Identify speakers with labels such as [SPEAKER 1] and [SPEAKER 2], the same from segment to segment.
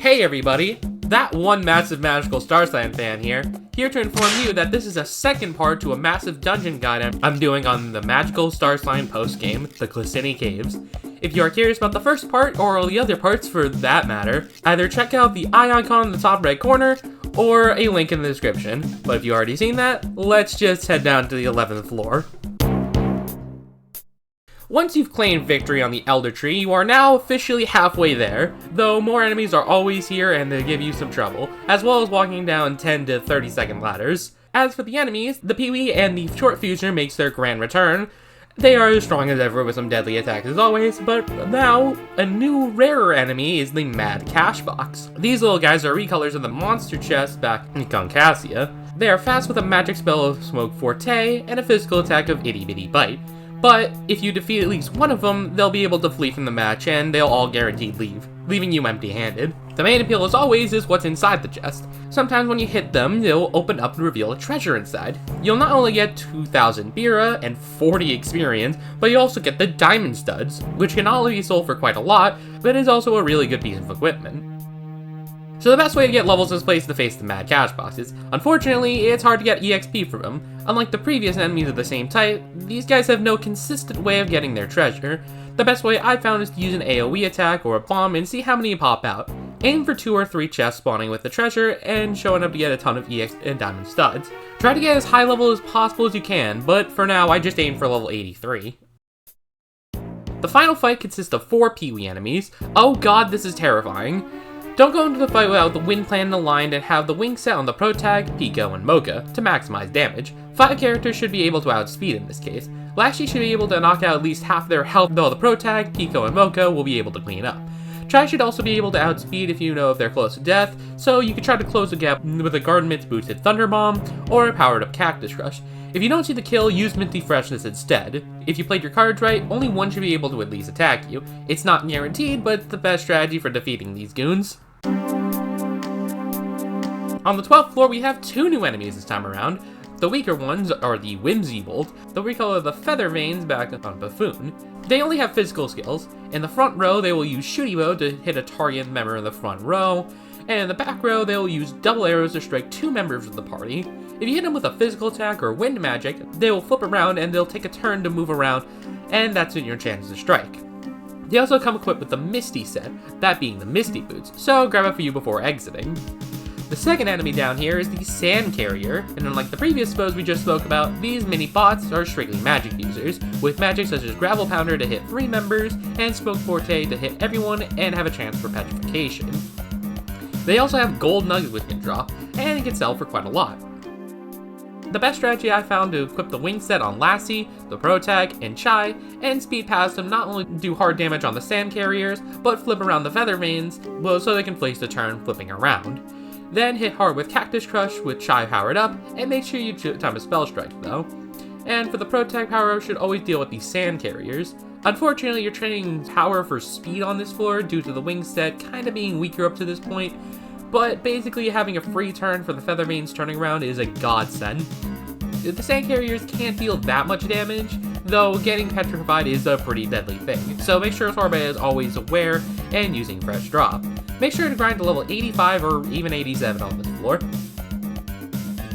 [SPEAKER 1] Hey everybody! That one massive Magicalstarsign fan here to inform you that this is a second part to a massive dungeon guide I'm doing on the Magicalstarsign post-game, the Glissini Caves. If you are curious about the first part, or all the other parts for that matter, either check out the eye icon in the top right corner, or a link in the description. But if you've already seen that, let's just head down to the 11th floor. Once you've claimed victory on the Elder Tree, you are now officially halfway there, though more enemies are always here and they give you some trouble, as well as walking down 10 to 30 second ladders. As for the enemies, the Peewee and the Short Future makes their grand return. They are as strong as ever with some deadly attacks as always, but now a new rarer enemy is the Mad Cash Box. These little guys are recolors of the monster chest back in Concassia. They are fast with a magic spell of Smoke Forte and a physical attack of Itty Bitty Bite. But if you defeat at least one of them, they'll be able to flee from the match and they'll all guaranteed leave, leaving you empty-handed. The main appeal as always is what's inside the chest. Sometimes when you hit them, they'll open up and reveal a treasure inside. You'll not only get 2,000 Bira and 40 experience, but you also get the Diamond Studs, which can not only be sold for quite a lot, but is also a really good piece of equipment. So the best way to get levels in this place is to face the Mad Cash Boxes. Unfortunately, it's hard to get EXP from them. Unlike the previous enemies of the same type, these guys have no consistent way of getting their treasure. The best way I've found is to use an AoE attack or a bomb and see how many pop out. Aim for 2 or 3 chests spawning with the treasure and showing up to get a ton of EX and Diamond Studs. Try to get as high level as possible as you can, but for now I just aim for level 83. The final fight consists of 4 Peewee enemies. Oh god, this is terrifying. Don't go into the fight without the Wind Clan aligned and have the wing set on the Pro Tag, Pico, and Mocha to maximize damage. 5 characters should be able to outspeed in this case. Lashy should be able to knock out at least half their health, though the Pro Tag, Pico, and Mocha will be able to clean up. Try should also be able to outspeed if you know if they're close to death, so you can try to close the gap with a Garden Mint's boosted Thunder Bomb or a powered up Cactus Crush. If you don't see the kill, use Minty Freshness instead. If you played your cards right, only one should be able to at least attack you. It's not guaranteed, but it's the best strategy for defeating these goons. On the 12th floor, we have 2 new enemies this time around. The weaker ones are the Whimsy Bolt, the recolor of the Feather Veins back on Buffoon. They only have physical skills. In the front row, they will use Shooty Bow to hit a target member in the front row, and in the back row, they will use double arrows to strike 2 members of the party. If you hit them with a physical attack or wind magic, they will flip around and they'll take a turn to move around, and that's your chance to strike. They also come equipped with the Misty set, that being the Misty Boots, so grab it for you before exiting. The second enemy down here is the Sand Carrier, and unlike the previous foes we just spoke about, these mini bots are strictly magic users, with magic such as Gravel Pounder to hit 3 members, and Smoke Forte to hit everyone and have a chance for petrification. They also have gold nuggets with can drop, and it can sell for quite a lot. The best strategy I found to equip the wing set on Lassie, the Pro Tag, and Chai, and speed past them not only do hard damage on the Sand Carriers, but flip around the Feather Veins, so they can place the turn flipping around. Then hit hard with Cactus Crush with Chai powered up, and make sure you time a Spell Strike though. And for the Pro Tag power up, should always deal with these Sand Carriers. Unfortunately, you're trading power for speed on this floor due to the wing set kinda being weaker up to this point, but basically having a free turn for the Feather Veins turning around is a godsend. The Sand Carriers can't deal that much damage, though getting petrified is a pretty deadly thing, so make sure Sorbet is always aware and using Fresh Drop. Make sure to grind to level 85 or even 87 on this floor.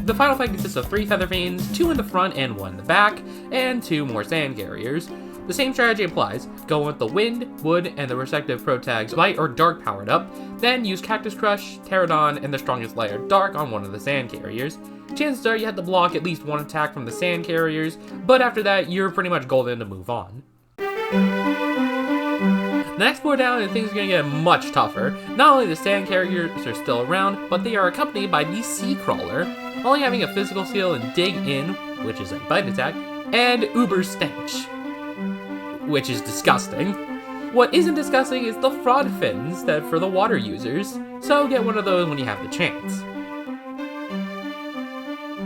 [SPEAKER 1] The final fight consists of 3 Feather Veins, 2 in the front and 1 in the back, and 2 more Sand Carriers. The same strategy applies. Go with the Wind, Wood, and the respective Pro Tags Light or Dark powered up, then use Cactus Crush, Pterodon, and the strongest layer Dark on one of the Sand Carriers. Chances are you have to block at least 1 attack from the Sand Carriers, but after that, you're pretty much golden to move on. The next floor down, and things are going to get much tougher. Not only the Sand Carriers are still around, but they are accompanied by the Sea Crawler, only having a physical skill in Dig In, which is a bite attack, and Uber Stench, which is disgusting. What isn't disgusting is the Fraud Fins that for the water users, so get one of those when you have the chance.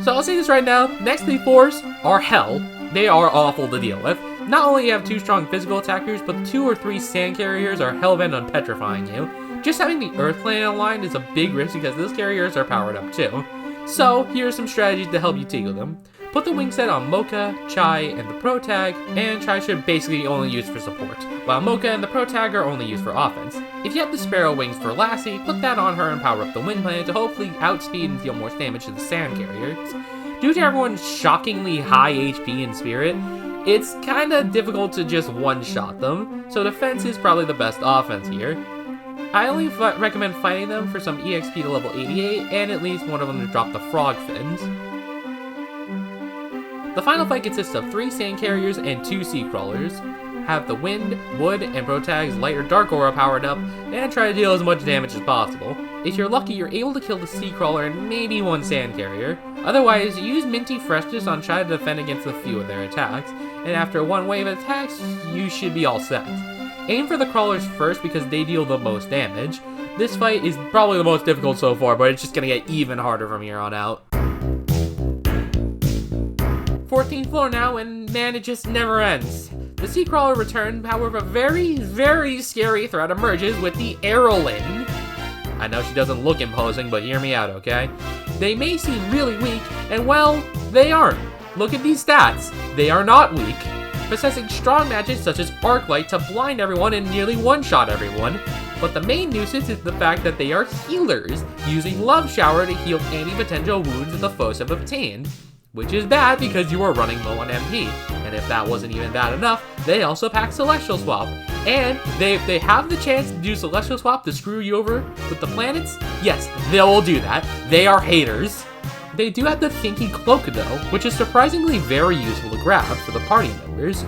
[SPEAKER 1] So I'll say this right now, next 3 floors are hell. They are awful to deal with. Not only you have 2 strong physical attackers, but 2 or 3 Sand Carriers are hell-bent on petrifying you. Just having the Earth Clan aligned is a big risk because those carriers are powered up too. So here are some strategies to help you tackle them. Put the wing set on Mocha, Chai, and the Pro Tag, and Chai should basically be only used for support, while Mocha and the Pro Tag are only used for offense. If you have the Sparrow Wings for Lassie, put that on her and power up the Wind Planet to hopefully outspeed and deal more damage to the Sand Carriers. Due to everyone's shockingly high HP and Spirit, it's kinda difficult to just one-shot them, so defense is probably the best offense here. I only recommend fighting them for some EXP to level 88, and at least one of them to drop the Frog Fins. The final fight consists of 3 Sand Carriers and 2 Sea Crawlers. Have the Wind, Wood, and Pro Tags Light or Dark Aura powered up, and try to deal as much damage as possible. If you're lucky, you're able to kill the Sea Crawler and maybe 1 Sand Carrier. Otherwise, use Minty Freshness on Chai to defend against a few of their attacks, and after 1 wave of attacks, you should be all set. Aim for the Crawlers first because they deal the most damage. This fight is probably the most difficult so far, but it's just gonna get even harder from here on out. 14th floor now, and man, it just never ends. The Sea Crawler returned, however, a very, very scary threat emerges with the Aerolin. I know she doesn't look imposing, but hear me out, okay? They may seem really weak, and well, they aren't. Look at these stats. They are not weak, possessing strong magic such as Arc Light to blind everyone and nearly one-shot everyone. But the main nuisance is the fact that they are healers, using Love Shower to heal any potential wounds that the foes have obtained. Which is bad because you are running low on MP. And if that wasn't even bad enough, they also pack Celestial Swap. And if they have the chance to do Celestial Swap to screw you over with the planets, yes, they will do that. They are haters. They do have the Thinky Cloak though, which is surprisingly very useful to grab for the party members.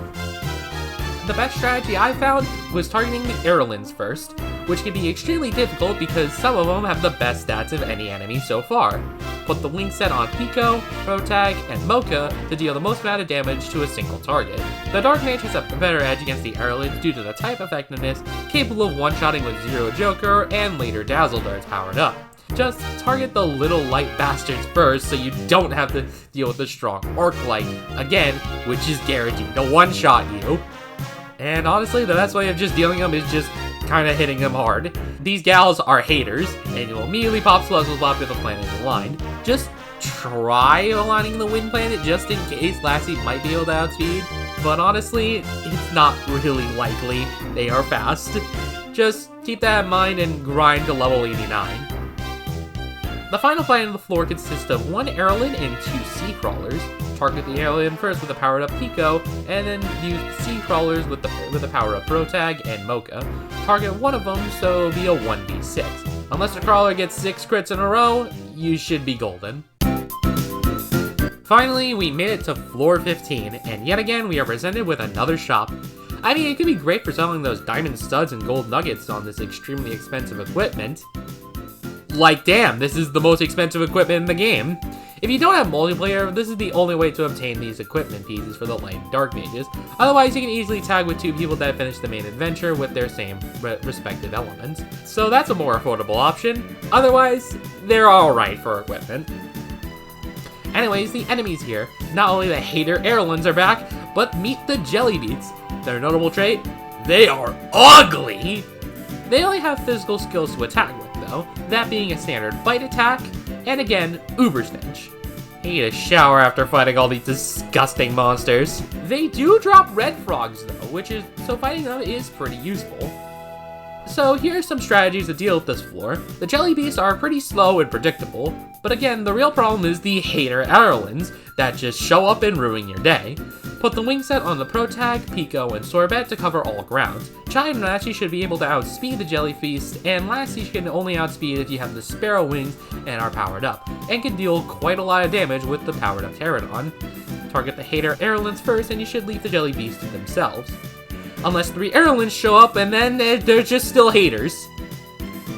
[SPEAKER 1] The best strategy I found was targeting the Aerolins first, which can be extremely difficult because some of them have the best stats of any enemy so far. Put the wing set on Pico, Protag, and Mocha to deal the most amount of damage to a single target. The Dark Mage has a better edge against the Aerolins due to the type effectiveness, capable of one-shotting with Zero Joker and later Dazzle Darts powered up. Just target the little light bastards first so you don't have to deal with the strong Arc Light, again, which is guaranteed to one-shot you. And honestly, the best way of just dealing them is just kinda hitting them hard. These gals are haters, and you'll immediately pop Celestial Swap if the planet is aligned. Just try aligning the Wind Planet just in case Lassie might be able to outspeed, but honestly, it's not really likely. They are fast. Just keep that in mind and grind to level 89. The final fight on the floor consists of 1 Aerolin and 2 Sea Crawlers. Target the Aerolin first with a powered up Pico, and then use the Sea Crawlers with a power up Protag and Mocha. Target one of them, so it'll be a 1v6. Unless the Crawler gets 6 crits in a row, you should be golden. Finally, we made it to floor 15, and yet again we are presented with another shop. I mean, it could be great for selling those diamond studs and gold nuggets on this extremely expensive equipment. Like, damn, this is the most expensive equipment in the game. If you don't have multiplayer, this is the only way to obtain these equipment pieces for the light and dark mages. Otherwise, you can easily tag with 2 people that finish the main adventure with their same respective elements. So that's a more affordable option. Otherwise, they're alright for equipment. Anyways, the enemies here. Not only the hater Aerolins are back, but meet the Jelly Beats. Their notable trait? They are ugly! They only have physical skills to attack with though, that being a standard fight attack, and again, Uber Stench. I need a shower after fighting all these disgusting monsters. They do drop red frogs though, so fighting them is pretty useful. So here are some strategies to deal with this floor. The Jelly Beasts are pretty slow and predictable, but again, the real problem is the hater Aerolins that just show up and ruin your day. Put the wing set on the Protag, Pico, and Sorbet to cover all grounds. Chai and Lassie should be able to outspeed the Jelly Feast, and Lassie can only outspeed if you have the Sparrow Wings and are powered up, and can deal quite a lot of damage with the powered up Pterodon. Target the hater Aerolins first, and you should leave the Jelly Beasts to themselves. Unless 3 Aerolins show up, and then they're just still haters.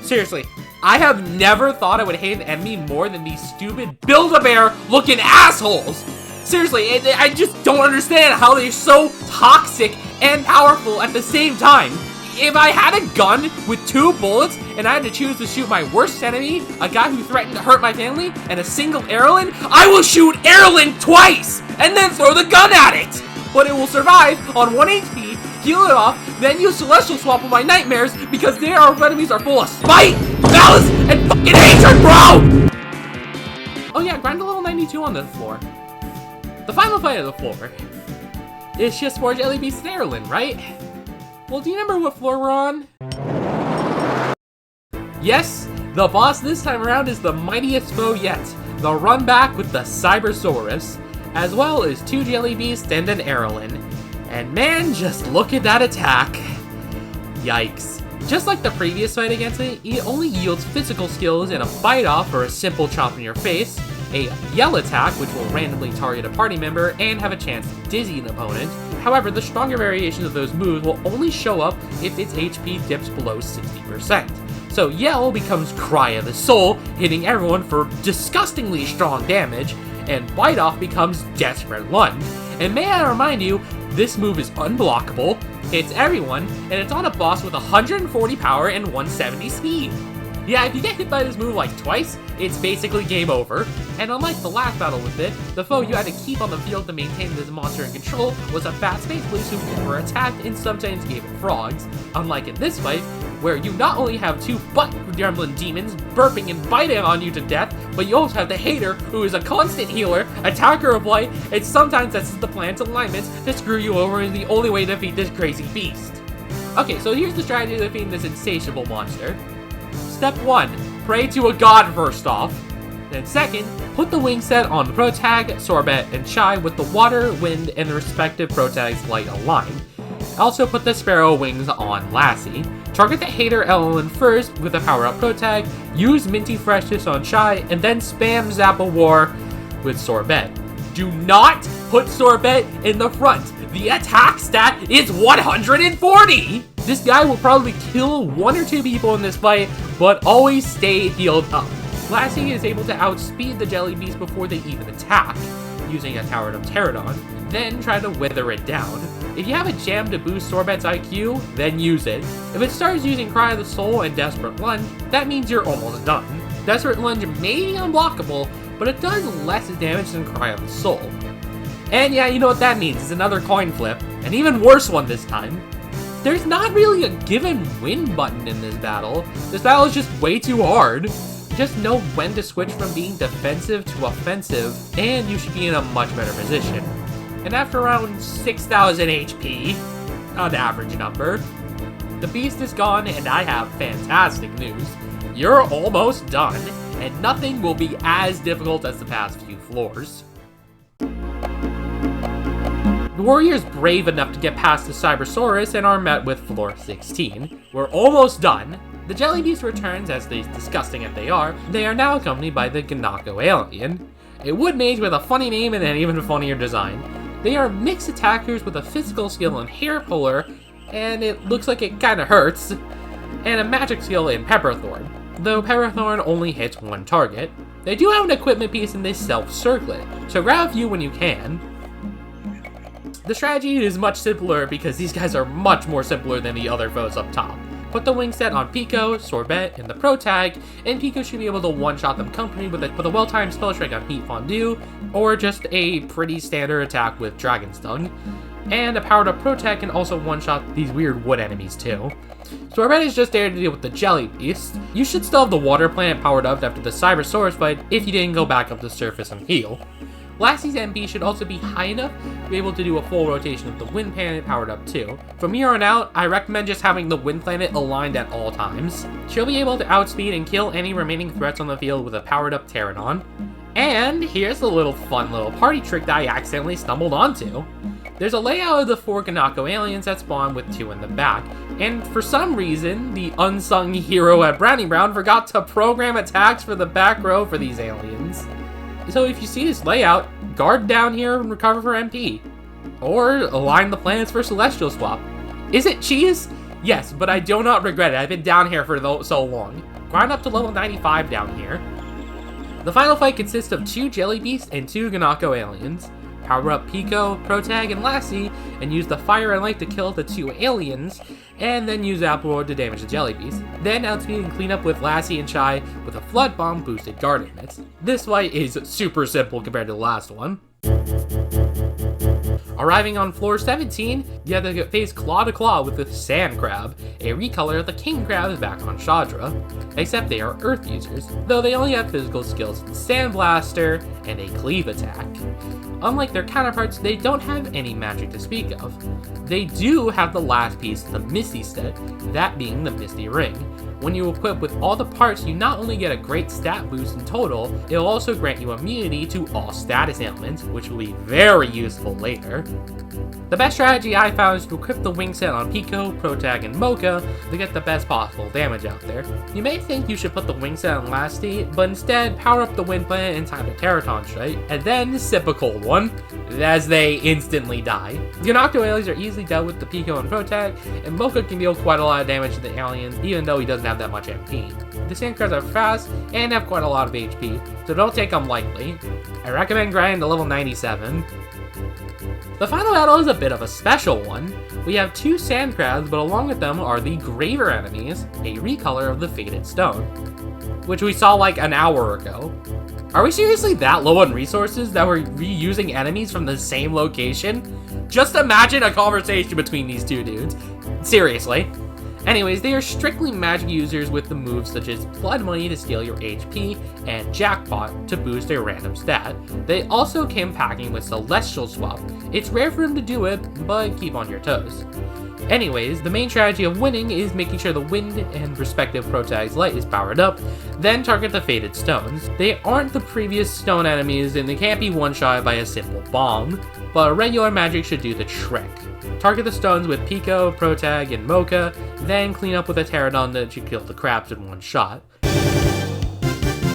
[SPEAKER 1] Seriously, I have never thought I would hate an enemy more than these stupid Build-A-Bear looking assholes! Seriously, I just don't understand how they're so toxic and powerful at the same time. If I had a gun with 2 bullets and I had to choose to shoot my worst enemy, a guy who threatened to hurt my family, and a single Aerolin, I will shoot Aerolin twice and then throw the gun at it! But it will survive on 1 HP, heal it off, then use Celestial Swap on my nightmares because their enemies are full of spite, malice, and fucking hatred, bro! Oh yeah, grind to level 92 on this floor. The final fight of the floor is just for Jelly Beast and Erlen, right? Well, do you remember what floor we're on? Yes, the boss this time around is the mightiest foe yet, the run back with the Cybersaurus, as well as 2 Jelly Beasts and an Erlen. And man, just look at that attack. Yikes. Just like the previous fight against it only yields physical skills and a bite off or a simple chop in your face, a yell attack which will randomly target a party member and have a chance to dizzy an opponent. However, the stronger variations of those moves will only show up if its HP dips below 60%. So Yell becomes Cry of the Soul, hitting everyone for disgustingly strong damage, and Bite Off becomes Desperate Lunge. And may I remind you, this move is unblockable, hits everyone, and it's on a boss with 140 power and 170 speed. Yeah, if you get hit by this move like twice, it's basically game over. And unlike the last battle with it, the foe you had to keep on the field to maintain this monster in control was a fat space police who were attacked and sometimes gave it frogs. Unlike in this fight, where you not only have 2 butt-grumbling demons burping and biting on you to death, but you also have the Hater, who is a constant healer, attacker of light, and sometimes sets the plan's alignments to screw you over is the only way to defeat this crazy beast. Okay, so here's the strategy to defeat this insatiable monster. Step 1. Pray to a god first off. Then second, put the wing set on Protag, Sorbet, and Shy with the water, wind, and the respective Protag's light aligned. Also put the Sparrow wings on Lassie. Target the Hater Erlen first with a power-up Protag, use Minty Freshness on Shy, and then spam Zap of War with Sorbet. Do not put Sorbet in the front. The attack stat is 140! This guy will probably kill 1 or 2 people in this fight, but always stay healed up. Lassie is able to outspeed the Jelly Beast before they even attack, using a powered-up Pterodon, then try to wither it down. If you have a gem to boost Sorbet's IQ, then use it. If it starts using Cry of the Soul and Desperate Lunge, that means you're almost done. Desperate Lunge may be unblockable, but it does less damage than Cry of the Soul. And yeah, you know what that means, it's another coin flip, an even worse one this time. There's not really a given win button in this battle. This battle is just way too hard. Just know when to switch from being defensive to offensive, and you should be in a much better position. And after around 6,000 HP, an average number, the beast is gone, and I have fantastic news. You're almost done, and nothing will be as difficult as the past few floors. The warrior's brave enough to get past the Cybersaurus and are met with floor 16. We're almost done. The Jelly Beast returns, as disgusting as they are now accompanied by the Ganako alien, a wood mage with a funny name and an even funnier design. They are mixed attackers with a physical skill in Hair Puller, and it looks like it kinda hurts, and a magic skill in Pepperthorn, though Pepperthorn only hits 1 target. They do have an equipment piece in this self-circlet, so grab a few when you can. The strategy is much simpler because these guys are much more simpler than the other foes up top. Put the wing set on Pico, Sorbet, and the Protag, and Pico should be able to one-shot them company with a well-timed spell strike on Heat Fondue, or just a pretty standard attack with Dragon Stung. And a powered-up Protag can also one-shot these weird wood enemies too. Sorbet is just there to deal with the Jelly Beast. You should still have the Water Plant powered up after the Cybersaurus fight if you didn't go back up the surface and heal. Lassie's MP should also be high enough to be able to do a full rotation of the Wind Planet powered up too. From here on out, I recommend just having the Wind Planet aligned at all times. She'll be able to outspeed and kill any remaining threats on the field with a powered up Pterodon. And here's a fun little party trick that I accidentally stumbled onto. There's a layout of the 4 Ganako aliens that spawn with 2 in the back, and for some reason, the unsung hero at Brownie Brown forgot to program attacks for the back row for these aliens. So if you see this layout, guard down here and recover for MP. Or align the planets for Celestial Swap. Is it cheese? Yes, but I do not regret it. I've been down here for so long. Grind up to level 95 down here. The final fight consists of 2 Jelly Beasts and 2 Ganako aliens. Power up Pico, Protag, and Lassie, and use the Fire and Light to kill the 2 aliens, and then use Apple Orb to damage the Jelly Beast. Then outspeed and clean up with Lassie and Shy with a Flood Bomb boosted guard emits. This fight is super simple compared to the last one. Arriving on floor 17, you have to face claw to claw with the Sand Crab, a recolor of the King Crab back on Shadra, except they are Earth users, though they only have physical skills Sandblaster and a Cleave attack. Unlike their counterparts, they don't have any magic to speak of. They do have the last piece, the Misty set, that being the Misty Ring. When you equip with all the parts, you not only get a great stat boost in total, it will also grant you immunity to all status ailments, which will be very useful later. The best strategy I found is to equip the wing set on Pico, Protag, and Mocha to get the best possible damage out there. You may think you should put the wing set on last state, but instead power up the Wind Plant in time to Teraton Strike, and then sip a cold one, as they instantly die. The Nocto aliens are easily dealt with the Pico and Protag, and Mocha can deal quite a lot of damage to the aliens, even though he doesn't have that much MP. The Sand Crabs are fast and have quite a lot of HP, so don't take them lightly. I recommend grinding to level 97. The final battle is a bit of a special one. We have two Sand Crabs, but along with them are the Graver enemies, a recolor of the Faded Stone, which we saw like an hour ago. Are we seriously that low on resources that we're reusing enemies from the same location? Just imagine a conversation between these two dudes. Seriously. Anyways, they are strictly magic users with the moves such as Blood Money to steal your HP and Jackpot to boost a random stat. They also came packing with Celestial Swap. It's rare for them to do it, but keep on your toes. Anyways, the main strategy of winning is making sure the wind and respective Protag's light is powered up, then target the Faded Stones. They aren't the previous stone enemies and they can't be one-shot by a simple bomb, but regular magic should do the trick. Target the stones with Pico, Protag, and Mocha, then clean up with a Pterodon that should kill the crabs in one shot.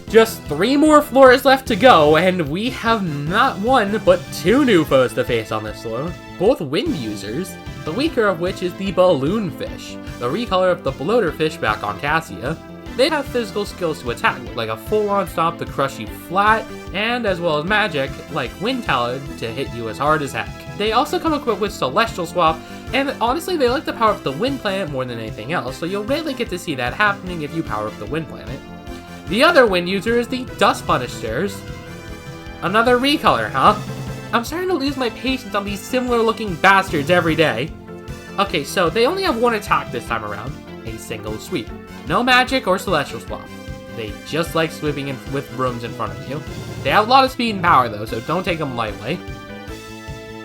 [SPEAKER 1] Just 3 more floors left to go, and we have not one, but 2 new foes to face on this floor, both wind users, the weaker of which is the Balloon Fish, the recolor of the Bloater Fish back on Cassia. They have physical skills to attack, like a full-on stomp to crush you flat, and as well as magic, like Wind Talon, to hit you as hard as heck. They also come equipped with Celestial Swap, and honestly they like to power up the Wind Planet more than anything else, so you'll rarely get to see that happening if you power up the Wind Planet. The other wind user is the Dust Punishers. Another recolor, huh? I'm starting to lose my patience on these similar looking bastards every day. Okay, so they only have 1 attack this time around, a single sweep. No magic or Celestial Swap. They just like sweeping in with brooms in front of you. They have a lot of speed and power though, so don't take them lightly.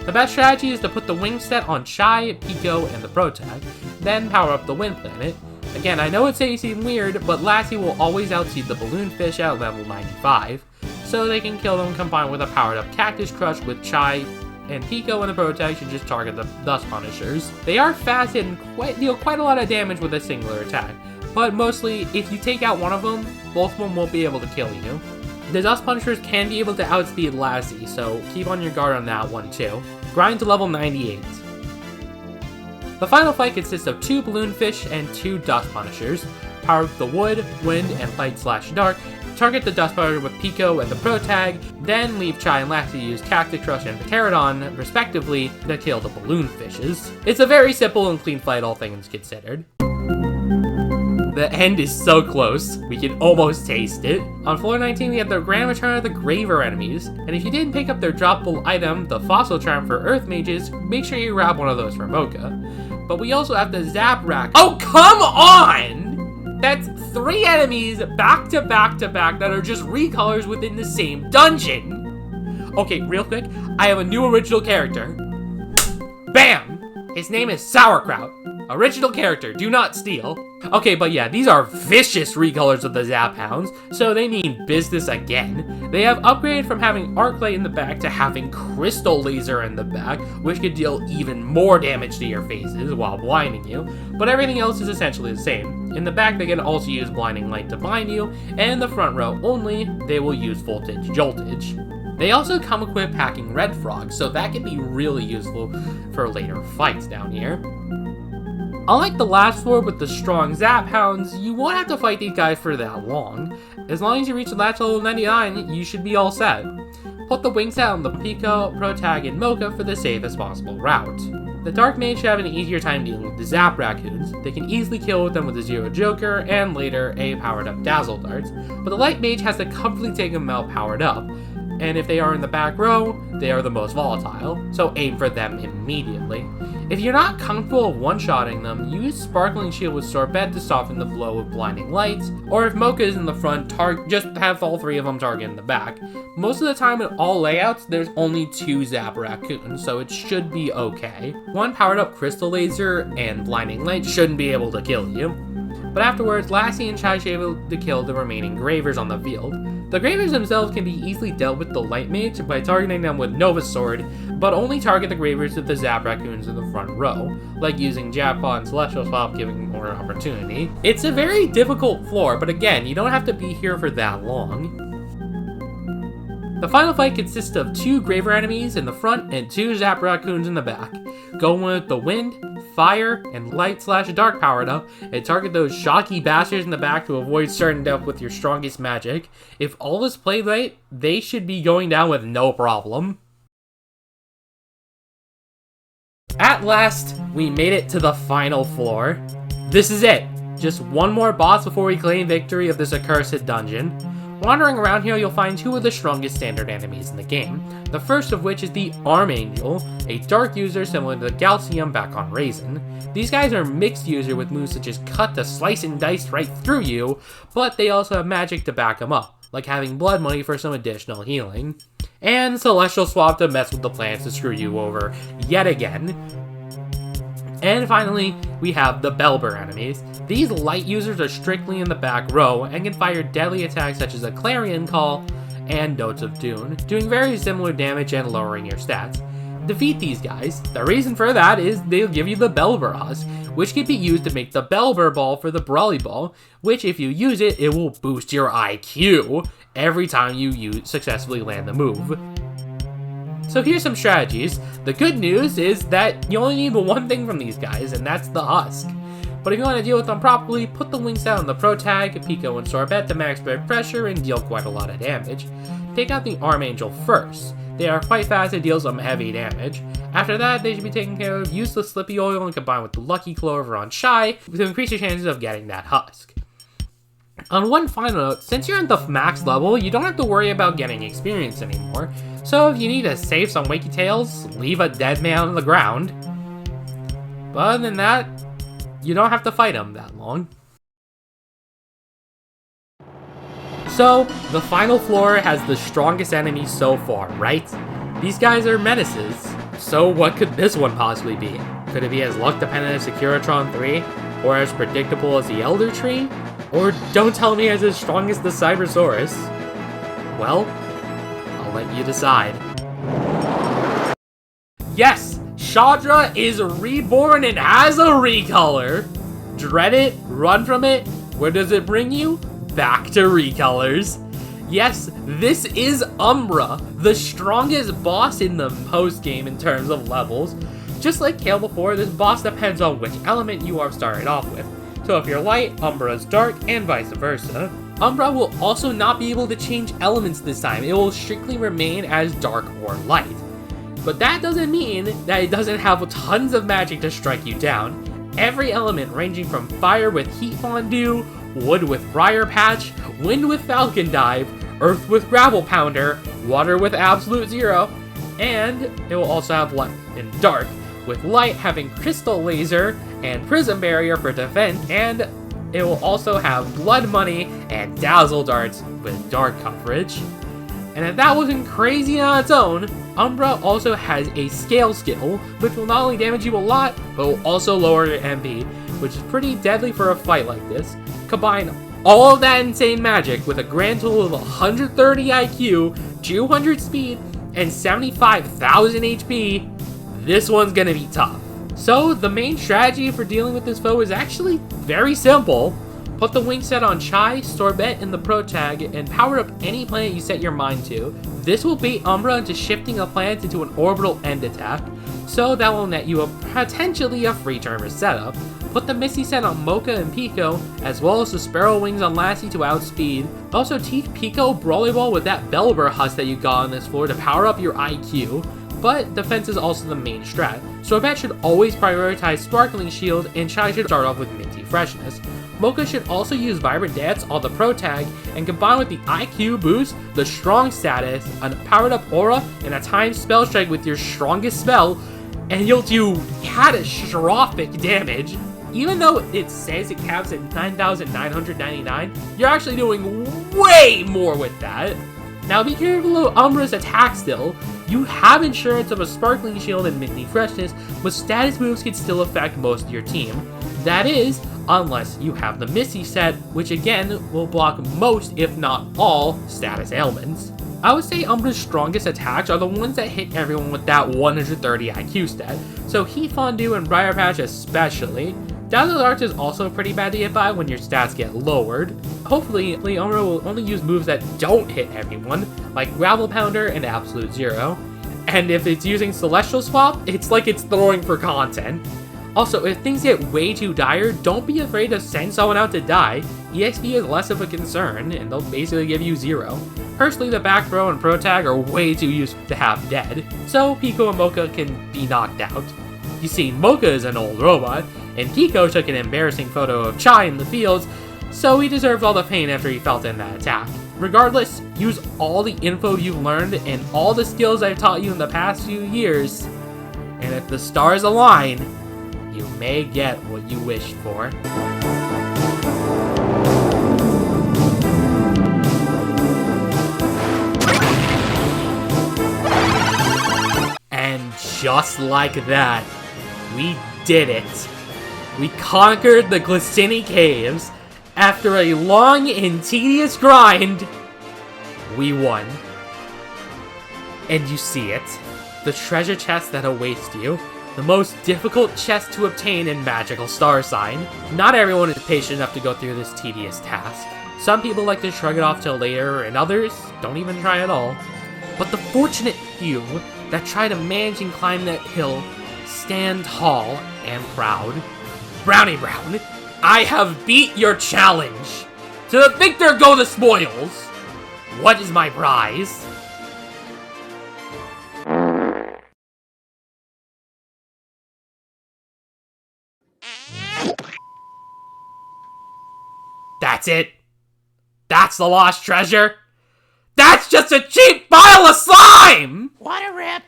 [SPEAKER 1] The best strategy is to put the wing set on Shy, Pico, and the Protag, then power up the Wind Planet. Again, I know it may seem weird, but Lassie will always outspeed the Balloon Fish at level 95, so they can kill them combined with a powered up Cactus Crush with Chai, and Pico and the Protag should just target the Dust Punishers. They are fast and deal quite a lot of damage with a singular attack, but mostly, if you take out one of them, both of them won't be able to kill you. The Dust Punishers can be able to outspeed Lassie, so keep on your guard on that one too. Grind to level 98. The final fight consists of 2 Balloon Fish and 2 Dust Punishers. Power up the Wood, Wind, and Light/Dark. Target the Dust Punisher with Pico and the Protag, then leave Chai and Lassie use Cactus Crush and Pterodon, respectively, to kill the Balloon Fishes. It's a very simple and clean fight, all things considered. The end is so close, we can almost taste it. On floor 19, we have the grand return of the Graver enemies, and if you didn't pick up their droppable item, the Fossil Charm for Earth Mages, make sure you grab one of those for Mocha. But we also have the Zap Rack. Oh, come on! That's 3 enemies back to back to back that are just recolors within the same dungeon. Okay, real quick, I have a new original character. Bam! His name is Sauerkraut. Original character, do not steal. Okay, but yeah, these are vicious recolors of the Zap Hounds, so they mean business again. They have upgraded from having Arc Light in the back to having Crystal Laser in the back, which could deal even more damage to your faces while blinding you, but everything else is essentially the same. In the back, they can also use Blinding Light to blind you, and in the front row only, they will use Voltage Joltage. They also come equipped packing Red Frog, so that can be really useful for later fights down here. Unlike the last floor with the strong Zap Hounds, you won't have to fight these guys for that long. As long as you reach the last level 99, you should be all set. Put the wing set on the Pico, Protag, and Mocha for the safest possible route. The Dark Mage should have an easier time dealing with the Zap Raccoons. They can easily kill with them with a Zero Joker, and later a powered up Dazzle Darts, but the Light Mage has to comfortably take them out powered up. And if they are in the back row, they are the most volatile, so aim for them immediately. If you're not comfortable one-shotting them, use Sparkling Shield with Sorbet to soften the blow with Blinding Lights, or if Mocha is in the front, just have all three of them target in the back. Most of the time in all layouts, there's only 2 Zap Raccoons, so it should be okay. One powered up Crystal Laser and Blinding Light shouldn't be able to kill you. But afterwards, Lassie and Chai should be able to kill the remaining Gravers on the field. The Gravers themselves can be easily dealt with the Light Mage by targeting them with Nova Sword, but only target the Gravers with the Zap Raccoons in the front row, like using Jackpot and Celestial Swap giving more opportunity. It's a very difficult floor, but again, you don't have to be here for that long. The final fight consists of 2 Graver enemies in the front and 2 Zap Raccoons in the back. Go with the Wind, Fire, and Light/Dark powered up, and target those shocky bastards in the back to avoid certain death with your strongest magic. If all is played right, they should be going down with no problem. At last, we made it to the final floor. This is it. Just one more boss before we claim victory of this accursed dungeon. Wandering around here, you'll find 2 of the strongest standard enemies in the game, the first of which is the Armangel, a dark user similar to the Galcium back on Raisin. These guys are mixed user with moves such as cut to slice and dice right through you, but they also have magic to back them up, like having blood money for some additional healing, and Celestial Swap to mess with the plants to screw you over yet again. And finally, we have the Belber enemies. These light users are strictly in the back row and can fire deadly attacks such as a Clarion Call and Notes of Doom, doing very similar damage and lowering your stats. Defeat these guys. The reason for that is they'll give you the Belber Husk, which can be used to make the Belber Ball for the Brawly Ball, which if you use it, it will boost your IQ every time you successfully land the move. So here's some strategies. The good news is that you only need one thing from these guys, and that's the Husk. But if you want to deal with them properly, put the Wings out on the Pro Tag, Pico and Sorbet to max break pressure and deal quite a lot of damage. Take out the Armangel first. They are quite fast and deal some heavy damage. After that, they should be taken care of. Use the Slippy Oil and combine with the Lucky Clover on Shy to increase your chances of getting that Husk. On one final note, since you're at the max level, you don't have to worry about getting experience anymore. So if you need to save some Wakey Tails, leave a dead man on the ground. But other than that, you don't have to fight him that long. So, the final floor has the strongest enemies so far, right? These guys are menaces. So what could this one possibly be? Could it be as luck dependent as Securitron 3? Or as predictable as the Elder Tree? Or don't tell me as strong as the Cybersaurus? Well, I'll let you decide. Yes! Chandra is reborn and has a recolor! Dread it? Run from it? Where does it bring you? Back to recolors. Yes, this is Umbra, the strongest boss in the post-game in terms of levels. Just like Kale before, this boss depends on which element you are started off with. So if you're light, Umbra is dark, and vice versa. Umbra will also not be able to change elements this time. It will strictly remain as dark or light. But that doesn't mean that it doesn't have tons of magic to strike you down. Every element ranging from fire with Heat Fondue, wood with Briar Patch, wind with Falcon Dive, earth with Gravel Pounder, water with Absolute Zero, and it will also have light and dark, with light having Crystal Laser and Prism Barrier for defense, and it will also have Blood Money and Dazzle Darts with dark coverage. And if that wasn't crazy on its own, Umbra also has a Scale skill, which will not only damage you a lot, but will also lower your MP, which is pretty deadly for a fight like this. Combine all of that insane magic with a grand total of 130 IQ, 200 speed, and 75,000 HP, this one's gonna be tough. So the main strategy for dealing with this foe is actually very simple. Put the wing set on Chai, Sorbet in the Pro Tag, and power up any planet you set your mind to. This will bait Umbra into shifting a planet into an orbital end attack, so that will net you potentially a free turner setup. Put the Misty set on Mocha and Pico, as well as the Sparrow Wings on Lassie to outspeed. Also teach Pico Brawly Ball with that Belber Husk that you got on this floor to power up your IQ. But defense is also the main strat. Sorbet should always prioritize Sparkling Shield, and Chai should start off with Minty Freshness. Mocha should also use Vibrant Dance on the Pro Tag, and combine with the IQ boost, the Strong status, a powered up aura, and a timed spell strike with your strongest spell, and you'll do catastrophic damage. Even though it says it caps at 9,999, you're actually doing way more with that. Now be careful of Umbra's attack still. You have insurance of a Sparkling Shield and Minty Freshness, but status moves can still affect most of your team. That is, unless you have the Misty set, which again will block most, if not all, status ailments. I would say Umbra's strongest attacks are the ones that hit everyone with that 130 IQ stat, so Heat Fondue and Briar Patch especially. Dazzle Darts is also pretty bad to get by when your stats get lowered. Hopefully, Umbra will only use moves that don't hit everyone, like Gravel Pounder and Absolute Zero. And if it's using Celestial Swap, it's like it's throwing for content. Also, if things get way too dire, don't be afraid to send someone out to die. EXP is less of a concern, and they'll basically give you 0. Personally, the back throw and pro tag are way too useful to have dead, so Pico and Mocha can be knocked out. You see, Mocha is an old robot, and Pico took an embarrassing photo of Chai in the fields, so he deserves all the pain after he felt in that attack. Regardless, use all the info you've learned and all the skills I've taught you in the past few years, and if the stars align, you may get what you wished for. And just like that, we did it. We conquered the Glissini Caves. After a long and tedious grind, we won. And you see it. The treasure chest that awaits you. The most difficult chest to obtain in Magicalstarsign. Not everyone is patient enough to go through this tedious task. Some people like to shrug it off till later, and others don't even try at all. But the fortunate few that try to manage and climb that hill stand tall and proud. Brownie Brown, I have beat your challenge! To the victor go the spoils! What is my prize? That's it? That's the lost treasure? That's just a cheap pile of slime!
[SPEAKER 2] What a rip!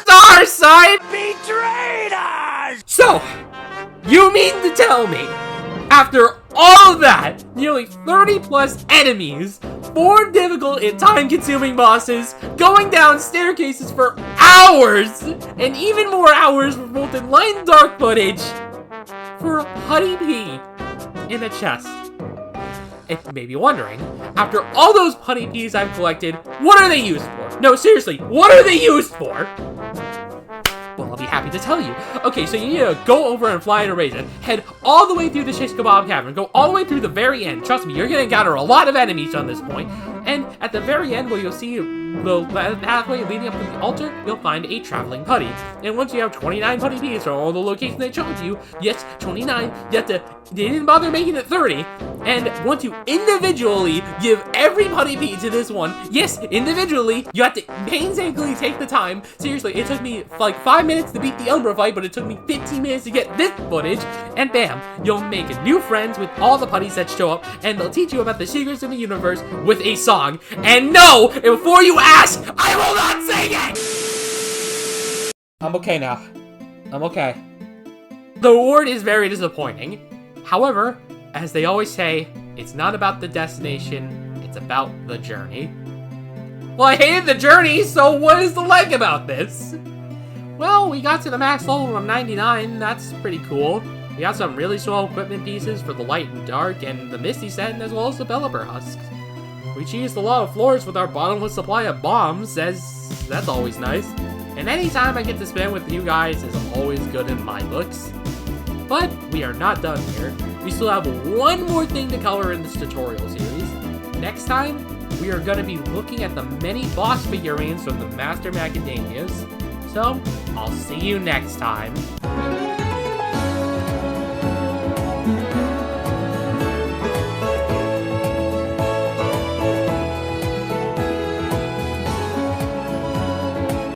[SPEAKER 1] Starsign
[SPEAKER 2] Betrayed us!
[SPEAKER 1] So, you mean to tell me, after all of that, nearly 30 plus enemies, 4 difficult and time-consuming bosses, going down staircases for hours, and even more hours for both in light and dark footage, for a putty pea in a chest? If you may be wondering, after all those putty peas I've collected, what are they used for? No, seriously, what are they used for? Well, I'll be happy to tell you. Okay, so you need to go over and fly in a raisin, head all the way through the Shish Kebab Cavern, go all the way through the very end. Trust me, you're gonna encounter a lot of enemies on this point. And at the very end, where you'll see the pathway leading up to the altar, you'll find a traveling putty. And once you have 29 putty peas from all the locations they showed you, yes, 29, you have to, they didn't bother making it 30. And once you individually give every putty pea to this one, yes, individually, you have to painstakingly take the time. Seriously, it took me like 5 minutes to beat the Umbra fight, but it took me 15 minutes to get this footage. And bam, you'll make new friends with all the putties that show up, and they'll teach you about the secrets of the universe with a song. And no, before you ask, I will not sing it! I'm okay now. I'm okay. The reward is very disappointing. However, as they always say, it's not about the destination, it's about the journey. Well, I hated the journey, so what is the like about this? Well, we got to the max level from 99, that's pretty cool. We got some really swell equipment pieces for the light and dark, and the Misty set, as well as developer husks. We cheesed a lot of floors with our bottomless supply of bombs, that's always nice. And any time I get to spend with you guys is always good in my books. But we are not done here. We still have one more thing to cover in this tutorial series. Next time, we are going to be looking at the many boss figurines from the Master Macadamias. So, I'll see you next time.